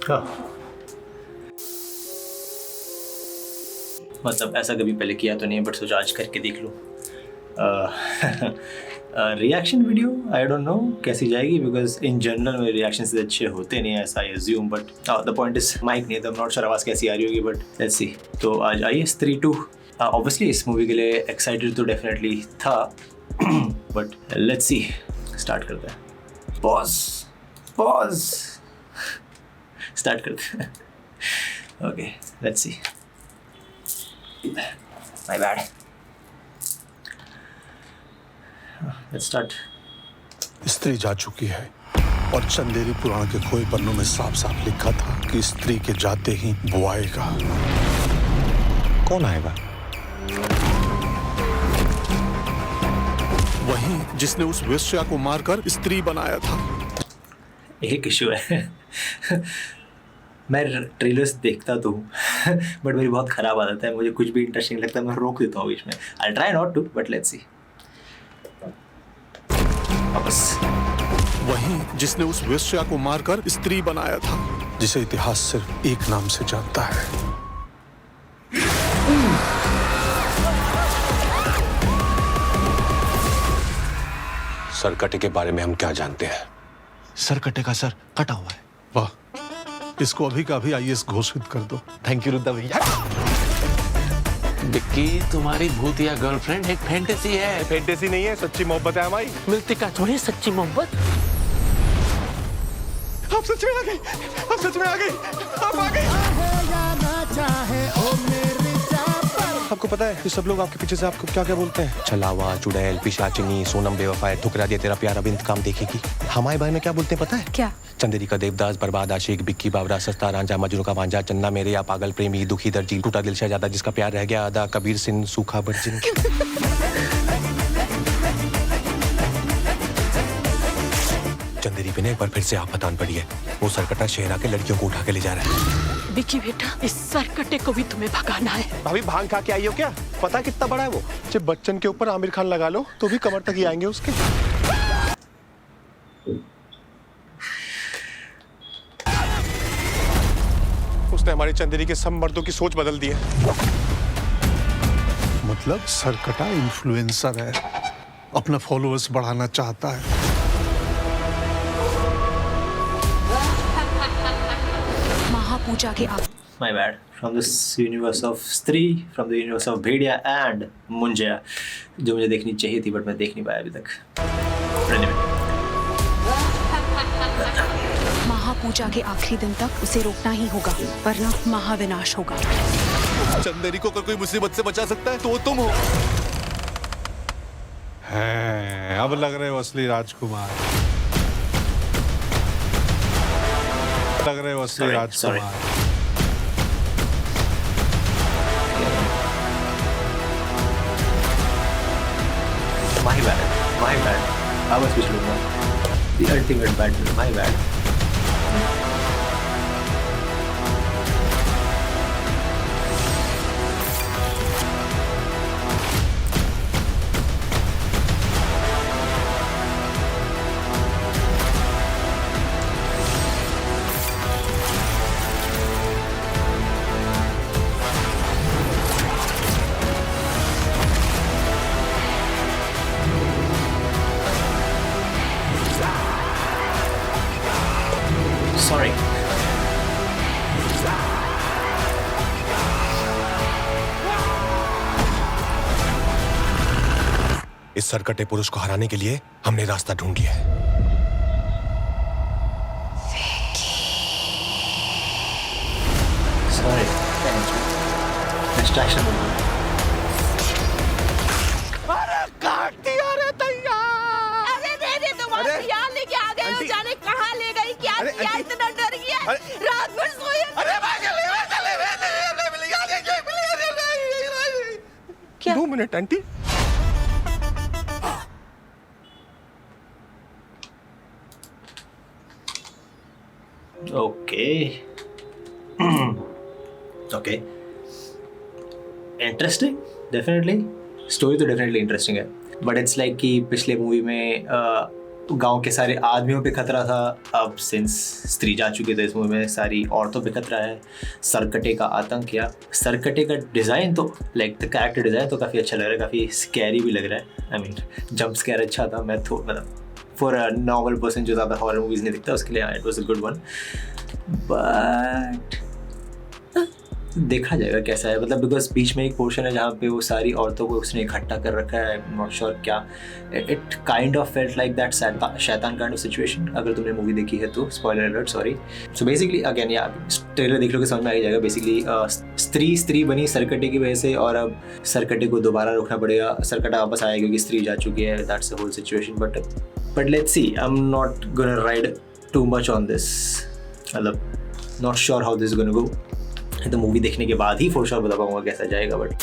हाँ। मतलब ऐसा कभी पहले किया तो नहीं, बट सोचा आज करके देख लूँ। Reaction video I don't know कैसी जाएगी, बिकॉज इन जनरल मेरे रिएक्शन से अच्छे होते नहीं, ऐसा I assume, but the point is mike नहीं, तो नॉट श्योर आवाज़ कैसी आ रही होगी, बट लेट्स सी। तो आज आई स्त्री 2, ऑब्वियसली इस मूवी के लिए एक्साइटेड तो डेफिनेटली था, बट लेट्स सी, स्टार्ट करते हैं। पॉज स्टार्ट करते हैं। Okay let's see. My bad. Let's start. स्त्री जा चुकी है और चंदेरी पुराण के खोए पन्नों में साफ साफ लिखा था कि स्त्री के जाते ही वो आएगा। कौन आएगा? वही जिसने उस वेश्या को मारकर स्त्री बनाया था। एक इशू है। मैं ट्रेलर्स देखता तो हूँ बट मेरी बहुत ख़राब आदत है, मुझे कुछ भी इंटरेस्टिंग लगता है मैं रोक देता हूँ बीच में। I try not to, but let's see. वापस वही जिसने उस वेश्या को मारकर स्त्री बनाया था, जिसे इतिहास सिर्फ एक नाम से जानता है। सरकटे के बारे में हम क्या जानते हैं? सरकटे का सर कटा हुआ है। वाह, इसको अभी का अभी आईएएस घोषित कर दो। थैंक यू रुद्दा भैया। विक्की, तुम्हारी भूतिया गर्लफ्रेंड एक फैंटेसी है। फैंटेसी नहीं है, सच्ची मोहब्बत है हमारी। मृतिका थोड़ी सच्ची मोहब्बत। आप सच में आ गए, आप सच में आ गए, आप आ गए। आपको पता है ये सब लोग आपके पीछे से आपको क्या क्या बोलते हैं? छलावा, चुड़ैल, पिशाचिनी, सोनम बेवफा, ठुकरा दिया तेरा प्यार, अब इंतकाम देखेगी। हमारे बारे में क्या बोलते हैं पता है? क्या? चंदेरी का देवदास, बर्बाद आशिक, बिक्की बावरा, सस्ता रांझा, मजनू का वांझा, चन्ना मेरे या पागल प्रेमी, दुखी दर्जी, टूटा दिल शहजादा, जिसका प्यार रह गया आधा, कबीर सिंह, सूखा बर्जिन। चंदेरी पे ने एक बार फिर से आफतान पड़ी है। वो सरकटा शहरा के लड़कियों को उठा के ले जा रहा है। विक्की बेटा, इस सरकटे को भी तुम्हें भगाना है। भाभी भांग खा के आई हो क्या? पता है कितना बड़ा है वो? जब बच्चन के ऊपर आमिर खान लगा लो तो भी कमर तक ही आएंगे उसके। उसने हमारी चंदेरी के सब मर्दों की सोच बदल दी है। मतलब सरकटा इन्फ्लुएंसर है, अपना फॉलोअर्स बढ़ाना चाहता है। महापूजा के आप My bad. From this universe of स्त्री, from the universe of Bhediya and Munjya, जो मुझे देखनी चाहिए थी बट मैं देख नहीं पाया अभी तक। महापूजा के आखिरी दिन तक उसे रोकना ही होगा, वरना महाविनाश होगा। चंदेरी को अगर कोई मुसीबत से बचा सकता है तो वो तुम हो। हैं, अब लग रहे हो असली राजकुमार। लग रहे हो असली राजकुमार। My bad. I was supposed to do the ultimate battle. My bad. Sorry. इस सरकटे पुरुष को हराने के लिए हमने रास्ता ढूंढ लिया है। Sorry. Distraction. अरे काट दिया रे तैयार। अरे दे तुम्हारे यार लेके आ गए हो, जाने कहाँ ले गई, क्या किया, इतना डर गया, रात भर सोई। अरे क्या? 2 minute aunty. Okay. Okay. Interesting. Definitely. Story तो डेफिनेटली इंटरेस्टिंग है, बट इट्स लाइक कि पिछले मूवी में गांव के सारे आदमियों पे खतरा था, अब सिंस स्त्री जा चुकी थी इस मूवी में सारी औरतों पे खतरा है। सरकटे का आतंक, या सरकटे का डिज़ाइन तो लाइक द कैरेक्टर डिज़ाइन तो काफ़ी अच्छा लग रहा है, काफ़ी स्कैरी भी लग रहा है। आई मीन जंप स्कैर अच्छा था। मैं तो मतलब फॉर अ नॉर्मल पर्सन जो ज़्यादा हॉरर मूवीज़ नहीं दिखता उसके लिए it was a good one, but देखा जाएगा कैसा है। मतलब बिकॉज बीच में एक पोर्शन है जहाँ पे वो सारी औरतों को उसने इकट्ठा कर रखा है, नॉट श्योर क्या। It kind of felt like that शैतान काइंड ऑफ सिचुएशन। अगर तुमने मूवी देखी है तो spoiler alert, sorry. So basically again या ट्रेलर देख लो कि समझ में आ जाएगा। बेसिकली स्त्री बनी सरकटे की वजह से, और अब सरकटे को दोबारा रोकना पड़ेगा। सरकटा वापस आया क्योंकि स्त्री जा चुकी है, that's the whole situation. But let's see, I am not gonna ride too much on this. मतलब not sure how this gonna go. तो मूवी देखने के बाद ही फॉर श्योर बता पाऊंगा कैसा जाएगा। बट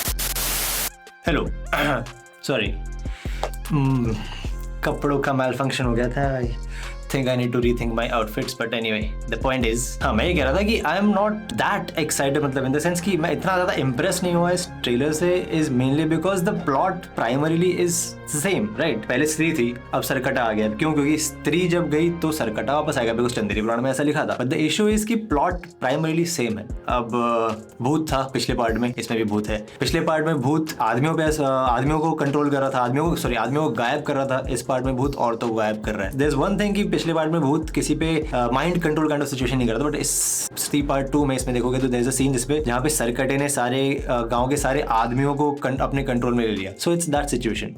हेलो, सॉरी, कपड़ों का मैल फंक्शन हो गया था। I think I need to rethink my outfits, but anyway the point is, हाँ मैं ये कह रहा था कि I am not that excited, मतलब इन द सेंस कि मैं इतना ज़्यादा इम्प्रेस नहीं हुआ इस ट्रेलर से, is mainly because the plot primarily is same, right. पहले स्त्री थी, अब सरकटा आ गया। क्यों? क्योंकि स्त्री जब गई तो सरकटा वापस आएगा, बिकॉज चंदेरी पुराण में ऐसा लिखा था। बट द इशू इज कि प्लॉट प्राइमरीली सेम है। अब भूत था पिछले पार्ट में, इसमें भी भूत है। पिछले पार्ट में भूत आदमियों को कंट्रोल कर रहा था, आदमियों को गायब कर रहा था। इस पार्ट में भूत औरतों को गायब कर रहा है। देयर इज वन थिंग कि पिछले पार्ट में भूत किसी पे mind control kind of situation नहीं करता, बट इस स्त्री पार्ट 2 में इसमें देखोगे तो देयर इज अ सीन जिसपे जहाँ पे सरकटे ने सारे गांव के सारे आदमियों को अपने कंट्रोल में ले लिया। So it's that situation.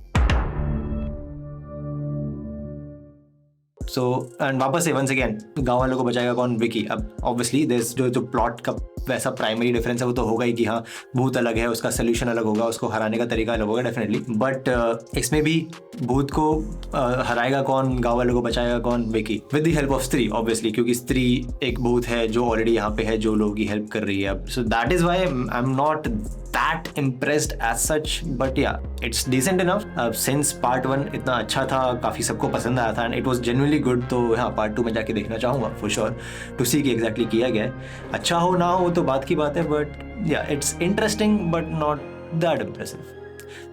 So and वापस से वंस अगेन गाँव वालों को बचाएगा कौन? विकी। अब ऑब्वियसली जो प्लॉट का वैसा प्राइमरी डिफरेंस है वो तो होगा ही कि हाँ भूत अलग है, उसका सोल्यूशन अलग होगा, उसको हराने का तरीका अलग होगा डेफिनेटली। बट इसमें भी भूत को हराएगा कौन, गाँव वालों को बचाएगा कौन? Vicky, with the help of स्त्री ऑब्वियसली, क्योंकि स्त्री एक भूत है जो ऑलरेडी यहाँ पे है, जो लोगों की हेल्प कर रही है। अब so that is why I am not that impressed as such, but yeah it's decent enough. Since part 1 इतना अच्छा था, काफ़ी सबको पसंद आया था and it was genuinely good, तो हाँ part 2 में जाके देखना चाहूँगा for sure to see कि exactly किया गया है। अच्छा हो ना हो तो बात की बात है, but yeah it's interesting but not that impressive.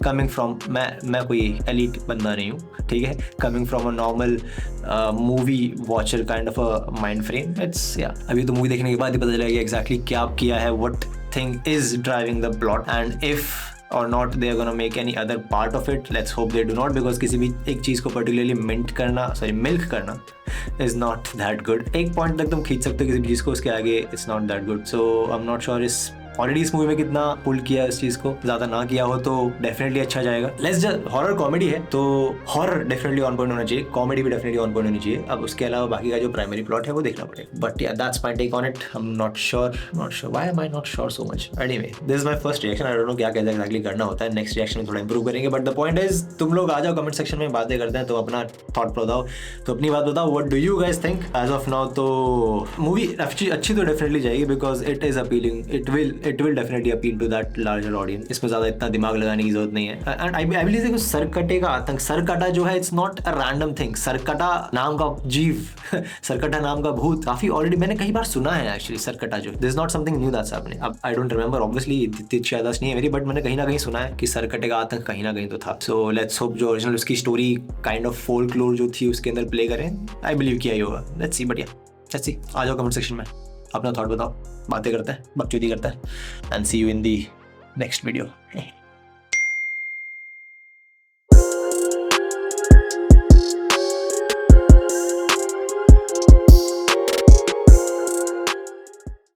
Coming from मैं कोई elite बंदा नहीं हूँ, ठीक है। Coming from a normal movie watcher kind of a mind frame, it's yeah अभी तो मूवी देखने के बाद ही पता चलेगा exactly क्या किया है, what thing is driving the plot, and if or not they are gonna make any other part of it. Let's hope they do not, because किसी भी एक चीज़ को particularly milk करना is not that good. एक point तक तुम खींच सकते हो किसी भी चीज़ को, उसके आगे it's not that good. So I'm not sure already इस मूवी में कितना पुल किया इस चीज़ को, ज़्यादा ना किया हो तो डेफिनेटली अच्छा जाएगा। लेट्स जस्ट हॉरर कॉमेडी है तो हॉरर डेफिनेटली ऑन पॉइंट होना चाहिए, कॉमेडी भी डेफिनेटली ऑन पॉइंट होनी चाहिए। अब उसके अलावा बाकी का जो प्राइमरी प्लॉट है वो देखना पड़ेगा। बट या that's my take on it. I am not sure why am I not sure so much. Anyway this is my first reaction. I don't know क्या एग्जैक्टली करना होता है, नेक्स्ट रिएक्शन में थोड़ा इंप्रूव करेंगे। बट द पॉइंट इज तुम लोग आ जाओ कमेंट सेक्शन में, बातें करते हैं, तो अपना थॉट बताओ, तो अपनी बात बताओ, what do you guys think as of now. तो मूवी अच्छी तो डेफिनेटली जाएगी because it is appealing, it will definitely appeal to that larger audience. इसमें ज़्यादा इतना दिमाग लगाने की जरूरत नहीं है। एंड आई बिलीव देखो सरकटे का आतंक, सरकटा जो है it's not a random thing. Sarkata नाम का जीव सरकटा नाम का भूत काफी ऑलरेडी मैंने कई बार सुना है एक्चुअली। सरकटा जो this not something new that's happening. अब आई डोंट रिमेंबर ऑब्वियसली, इतनी याददाश्त नहीं है मेरी, बट मैंने कहीं ना कहीं सुना है कि सरकटे का आतंक कहीं ना कहीं तो था। सो लेट्स होप जो ओरिजिनल उसकी स्टोरी काइंड ऑफ फोल्कलोर जो थी उसके अंदर प्ले करें। आई बिलीव किया ही होगा। लेट्स सी, बट या लेट्स सी। आ जाओ कमेंट सेक्शन में, अपना थॉट बताओ, बातें करते हैं, बकचोदी करते हैं, and see you in the next video.